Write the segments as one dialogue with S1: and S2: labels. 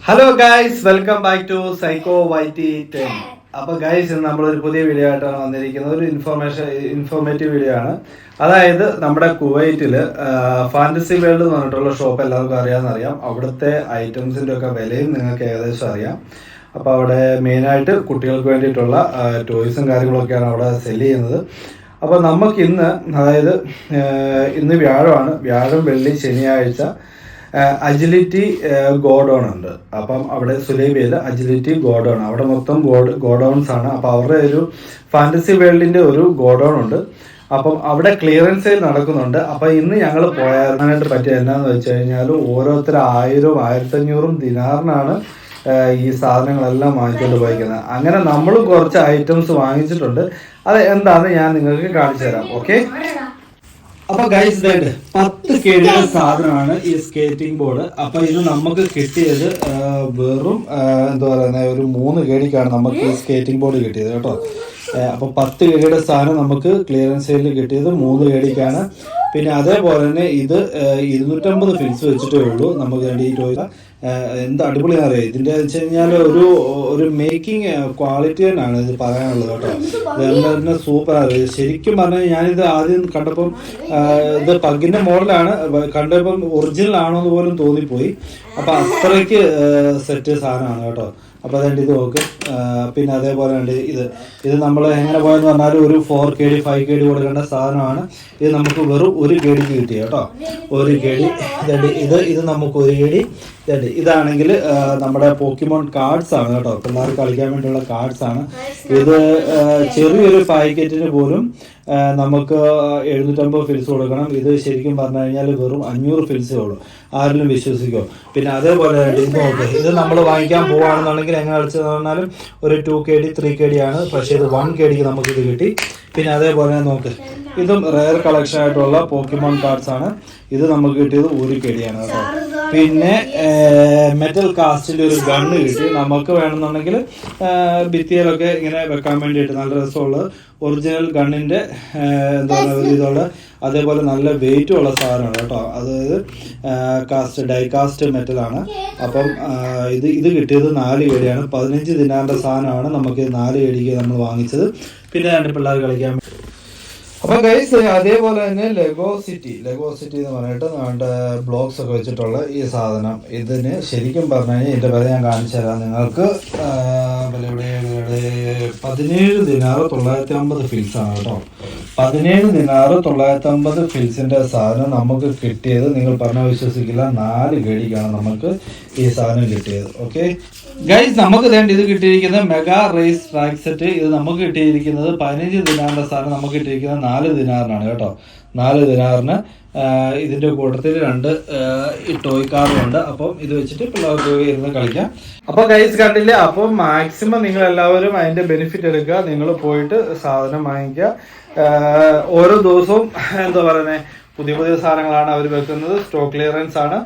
S1: Hello guys, welcome back to psycho YT10. അപ്പൊ guys, ഇന്ന് നമ്മളൊരു പുതിയ വീഡിയോ ആയിട്ടാണ് വന്നിരിക്കുന്നത്. ഒരു ഇൻഫോർമേറ്റീവ് വീഡിയോ ആണ്. അതായത് നമ്മുടെ കുവൈറ്റില് ഫാന്റസി വേൾഡ് എന്ന് പറഞ്ഞിട്ടുള്ള ഷോപ്പ് എല്ലാവർക്കും അറിയാം. അവിടുത്തെ ഐറ്റംസിന്റെ ഒക്കെ വിലയും നിങ്ങൾക്ക് ഏകദേശം അറിയാം. അപ്പൊ അവിടെ മെയിനായിട്ട് കുട്ടികൾക്ക് വേണ്ടിയിട്ടുള്ള ടോയ്സും കാര്യങ്ങളൊക്കെയാണ് അവിടെ സെല് ചെയ്യുന്നത്. അപ്പൊ നമുക്ക് അതായത് ഇന്ന് വ്യാഴമാണ്. വ്യാഴം, വെള്ളി, ശനിയാഴ്ച അജിലിറ്റി ഗോഡൗൺ ഉണ്ട്. അപ്പം അവിടെ സുലൈബിയിൽ അജിലിറ്റി ഗോഡൗൺ, അവിടെ മൊത്തം ഗോഡൗൺസ് ആണ്. അപ്പം അവരുടെ ഒരു ഫാന്റസി വേൾഡിന്റെ ഒരു ഗോഡൗൺ ഉണ്ട്. അപ്പം അവിടെ ക്ലിയറൻസ് സെയിൽ നടക്കുന്നുണ്ട്. അപ്പം ഇന്ന് ഞങ്ങൾ പോയാനായിട്ട് പറ്റിയ എന്നാന്ന് വെച്ച് കഴിഞ്ഞാൽ ഓരോരുത്തർ 1000, 1500 ദിനാറിനാണ് ഈ സാധനങ്ങളെല്ലാം വാങ്ങിച്ചുകൊണ്ട് പോയിരിക്കുന്നത്. അങ്ങനെ നമ്മൾ കുറച്ച് ഐറ്റംസ് വാങ്ങിച്ചിട്ടുണ്ട്. അത് എന്താണെന്ന് ഞാൻ നിങ്ങൾക്ക് കാണിച്ചു തരാം. ഓക്കെ, അപ്പൊ ഗൈസ്, 10 KD സാധനമാണ് ഈ സ്കേറ്റിംഗ് ബോർഡ്. അപ്പൊ ഇത് നമുക്ക് കിട്ടിയത് വെറും എന്താ പറയുന്ന ഒരു 3 KDക്കാണ് നമുക്ക് ഈ സ്കേറ്റിംഗ് ബോർഡ് കിട്ടിയത് കേട്ടോ. അപ്പൊ 10 KD സാധനം നമുക്ക് ക്ലിയറൻസ് സെയിലിൽ കിട്ടിയത് 3 KDക്കാണ്. പിന്നെ അതേപോലെ തന്നെ ഇത് 250 ഫിൽസ് വെച്ചിട്ടേ ഉള്ളൂ നമുക്ക് വേണ്ടി ഈ ടോയ്. എന്ത് അടിപൊളിയാണെന്ന് അറിയാം. ഇതിന്റെ വെച്ച് കഴിഞ്ഞാൽ ഒരു മേക്കിംഗ് ക്വാളിറ്റി തന്നെയാണ് ഇത് പറയാനുള്ളത് കേട്ടോ. ഇതെന്നെ സൂപ്പർ അറിയാം. ശരിക്കും പറഞ്ഞാൽ ഞാനിത് ആദ്യം കണ്ടപ്പം ഇത് പഗിന്റെ മോഡലാണ് കണ്ടപ്പം ഒറിജിനൽ ആണോ എന്ന് പോലും തോന്നിപ്പോയി. അപ്പൊ അത്രയ്ക്ക് സെറ്റ് സാധനമാണ് കേട്ടോ. അപ്പൊ അതുകൊണ്ട് ഇത് നോക്ക്. പിന്നെ അതേപോലെ ഉണ്ട് ഇത് നമ്മൾ എങ്ങനെ പോയെന്ന് പറഞ്ഞാൽ ഒരു 4 KD 5 KD കൊടുക്കേണ്ട സാധനമാണ്. ഇത് നമുക്ക് വെറും 1 KDക്ക് കിട്ടിയ കേട്ടോ. 1 KD. ഇത് നമുക്ക് 1 KD. ഇതാണെങ്കിൽ നമ്മുടെ പോക്കിമോൺ കാർഡ്സ് ആണ് കേട്ടോ. പിള്ളേർ കളിക്കാൻ വേണ്ടിയുള്ള കാർഡ്സ് ആണ്. ഇത് ചെറിയൊരു പാക്കറ്റിന് പോലും നമുക്ക് 750 ഫിൽസ് കൊടുക്കണം. ഇത് ശരിക്കും പറഞ്ഞു കഴിഞ്ഞാൽ വെറും 500 ഫിൽസേ ഉള്ളൂ. ആരെങ്കിലും വിശ്വസിക്കോ? പിന്നെ അതേപോലെ ഇത് നോക്ക്. ഇത് നമ്മൾ വാങ്ങിക്കാൻ പോവുകയാണെന്നുണ്ടെങ്കിൽ എങ്ങനെ കളിച്ചതെന്ന് പറഞ്ഞാലും ഒരു 2 KD 3 KD ആണ്. പക്ഷേ ഇത് 1 KDക്ക് നമുക്ക് ഇത് കിട്ടി. പിന്നെ അതേപോലെ നോക്ക്, ഇതും റെയർ കളക്ഷൻ ആയിട്ടുള്ള പോക്കിമോൺ കാർഡ്സ് ആണ്. ഇത് നമുക്ക് കിട്ടിയത് 1 KD ആണ് കേട്ടോ. പിന്നെ മെറ്റൽ കാസ്റ്റിന്റെ ഒരു ഗണ്ണ് കിട്ടി. നമുക്ക് വേണമെന്നുണ്ടെങ്കിൽ ഭിത്തിയിലൊക്കെ ഇങ്ങനെ വെക്കാൻ വേണ്ടിയിട്ട് നല്ല രസമുള്ള ഒറിജിനൽ ഗണ്ണിന്റെ എന്താ പറയുക ഇതോടെ. അതേപോലെ നല്ല വെയിറ്റും ഉള്ള സാധനമാണ് കേട്ടോ. അതായത് ഡൈകാസ്റ്റ് മെറ്റലാണ്. അപ്പം ഇത് കിട്ടിയത് 4 KD ആണ്. 15 ദിനാറിന്റെ സാധനമാണ് നമുക്ക് 4 KDക്ക് നമ്മൾ വാങ്ങിച്ചത്. പിന്നെ 2 പിള്ളേർ കളിക്കാൻ. അപ്പൊ ഗൈസ്, അതേപോലെ തന്നെ ലെഗോ സിറ്റി എന്ന് പറഞ്ഞിട്ട് നമ്മുടെ ബ്ലോക്സ് ഒക്കെ വെച്ചിട്ടുള്ള ഈ സാധനം. ഇതിന് ശരിക്കും പറഞ്ഞു കഴിഞ്ഞാൽ ഇതിന്റെ വില ഞാൻ കാണിച്ചു തരാം നിങ്ങൾക്ക്. 17 ദിനാറ് 950 ഫിൽസ് ആണ് കേട്ടോ. 17 ദിനാറ് 950 ഫിൽസിന്റെ സാധനം നമുക്ക് കിട്ടിയത്, നിങ്ങൾ പറഞ്ഞാൽ വിശ്വസിക്കില്ല, 4 KDക്കാണ് നമുക്ക് ഈ സാധനം കിട്ടിയത്. ഓക്കെ ഗൈസ്, നമുക്ക് ഇത് കിട്ടിയിരിക്കുന്നത് മെഗാ റേസ് ട്രാക്ക് സെറ്റ്. ഇത് നമുക്ക് കിട്ടിയിരിക്കുന്നത് 15 ദിനാറിന്റെ സാധനം നമുക്ക് കിട്ടിയിരിക്കുന്നത് 4 ദിനാറിനാണ് കേട്ടോ. 4 ദിനാറിന് ഇതിന്റെ കൂട്ടത്തിൽ 2 ടോയ് കാറുണ്ട്. അപ്പം ഇത് വെച്ചിട്ട് പിള്ളേർക്ക് ഇരുന്ന് കളിക്കാം. അപ്പൊ ഗൈസ് കണ്ടില്ലേ, അപ്പം മാക്സിമം നിങ്ങൾ എല്ലാവരും അതിന്റെ ബെനിഫിറ്റ് എടുക്കുക. നിങ്ങൾ പോയിട്ട് സാധനം വാങ്ങിക്കുക. ഓരോ ദിവസവും എന്താ പറയുന്നത്, പുതിയ സാധനങ്ങളാണ് അവർ വെക്കുന്നത്. സ്റ്റോക്ക് ക്ലിയറൻസ് ആണ്.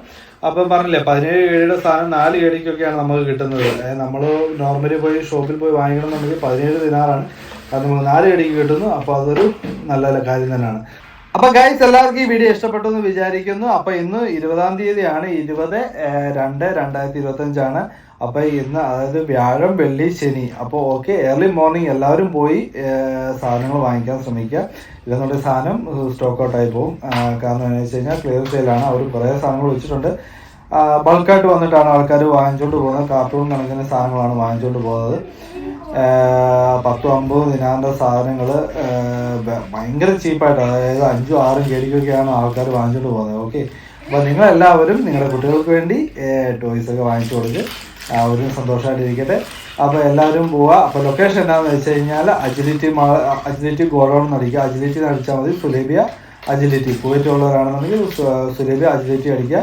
S1: അപ്പം പറഞ്ഞില്ലേ, 17 KDയുടെ സാധനം 4 KDക്കൊക്കെയാണ് നമുക്ക് കിട്ടുന്നത്. നമ്മൾ നോർമലി പോയി ഷോപ്പിൽ പോയി വാങ്ങിക്കണമെന്നുണ്ടെങ്കിൽ 17 ദിനാറാണ്. അത് നമുക്ക് 4 KDക്ക് കിട്ടുന്നു. അപ്പോൾ അതൊരു നല്ല കാര്യം തന്നെയാണ്. അപ്പൊ ഗൈസ്, എല്ലാവർക്കും ഈ വീഡിയോ ഇഷ്ടപ്പെട്ടു എന്ന് വിചാരിക്കുന്നു. അപ്പൊ ഇന്ന് 20-ാം തീയതിയാണ്, 20/2/2025 ആണ്. അപ്പൊ ഇന്ന് അതായത് വ്യാഴം, വെള്ളി, ശനി. അപ്പോൾ ഓക്കെ, ഏർലി മോർണിംഗ് എല്ലാവരും പോയി സാധനങ്ങൾ വാങ്ങിക്കാൻ ശ്രമിക്കുക. ഇല്ലെന്നുണ്ടെങ്കിൽ സാധനം സ്റ്റോക്ക് ഔട്ട് ആയി പോകും. കാരണം എന്താണെന്ന് വെച്ച് കഴിഞ്ഞാൽ ക്ലിയർ സെയിലാണ്. അവർ കുറേ സാധനങ്ങൾ വെച്ചിട്ടുണ്ട്. ബൾക്കായിട്ട് വന്നിട്ടാണ് ആൾക്കാർ വാങ്ങിച്ചുകൊണ്ട് പോകുന്നത്. കാർട്ടൂൺ കണക്കിന് സാധനങ്ങളാണ് വാങ്ങിച്ചുകൊണ്ട് പോകുന്നത്. 10-50 ദിനാറിന്റെ സാധനങ്ങൾ ഭയങ്കര ചീപ്പായിട്ട്, അതായത് 5-6 KDക്കൊക്കെയാണ് ആൾക്കാർ വാങ്ങിച്ചുകൊണ്ട് പോകുന്നത്. ഓക്കെ, അപ്പോൾ നിങ്ങളെല്ലാവരും നിങ്ങളുടെ കുട്ടികൾക്ക് വേണ്ടി ടോയ്സ് ഒക്കെ വാങ്ങിച്ചു കൊടുക്കുക. അവരും സന്തോഷമായിട്ടിരിക്കട്ടെ. അപ്പോൾ എല്ലാവരും പോവുക. അപ്പോൾ ലൊക്കേഷൻ എന്താണെന്ന് വെച്ച് കഴിഞ്ഞാൽ അജിലിറ്റി ഗോഡൗൺ എന്നടിക്കുക. അജിലിറ്റി അടിച്ചാൽ മതി. സുലേബിയ അജിലിറ്റി. കുവൈറ്റുള്ളവരാണെന്നുണ്ടെങ്കിൽ സുലേബിയ അജിലിറ്റി അടിക്കുക.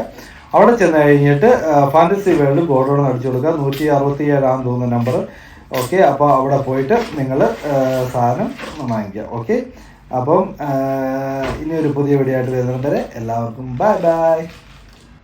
S1: അവിടെ ചെന്ന് കഴിഞ്ഞിട്ട് ഫാന്റസി വേൾഡ് ഗോഡൗൺ അടിച്ചു കൊടുക്കുക. 167 ആണെന്ന് തോന്നുന്ന നമ്പർ. ഓക്കെ, അപ്പോൾ അവിടെ പോയിട്ട് നിങ്ങൾ സാധനം വാങ്ങിക്കുക. ഓക്കെ, അപ്പം ഇനി ഒരു പുതിയ വീഡിയോ ആയിട്ട് വരുന്നത് വരെ എല്ലാവർക്കും ബൈ.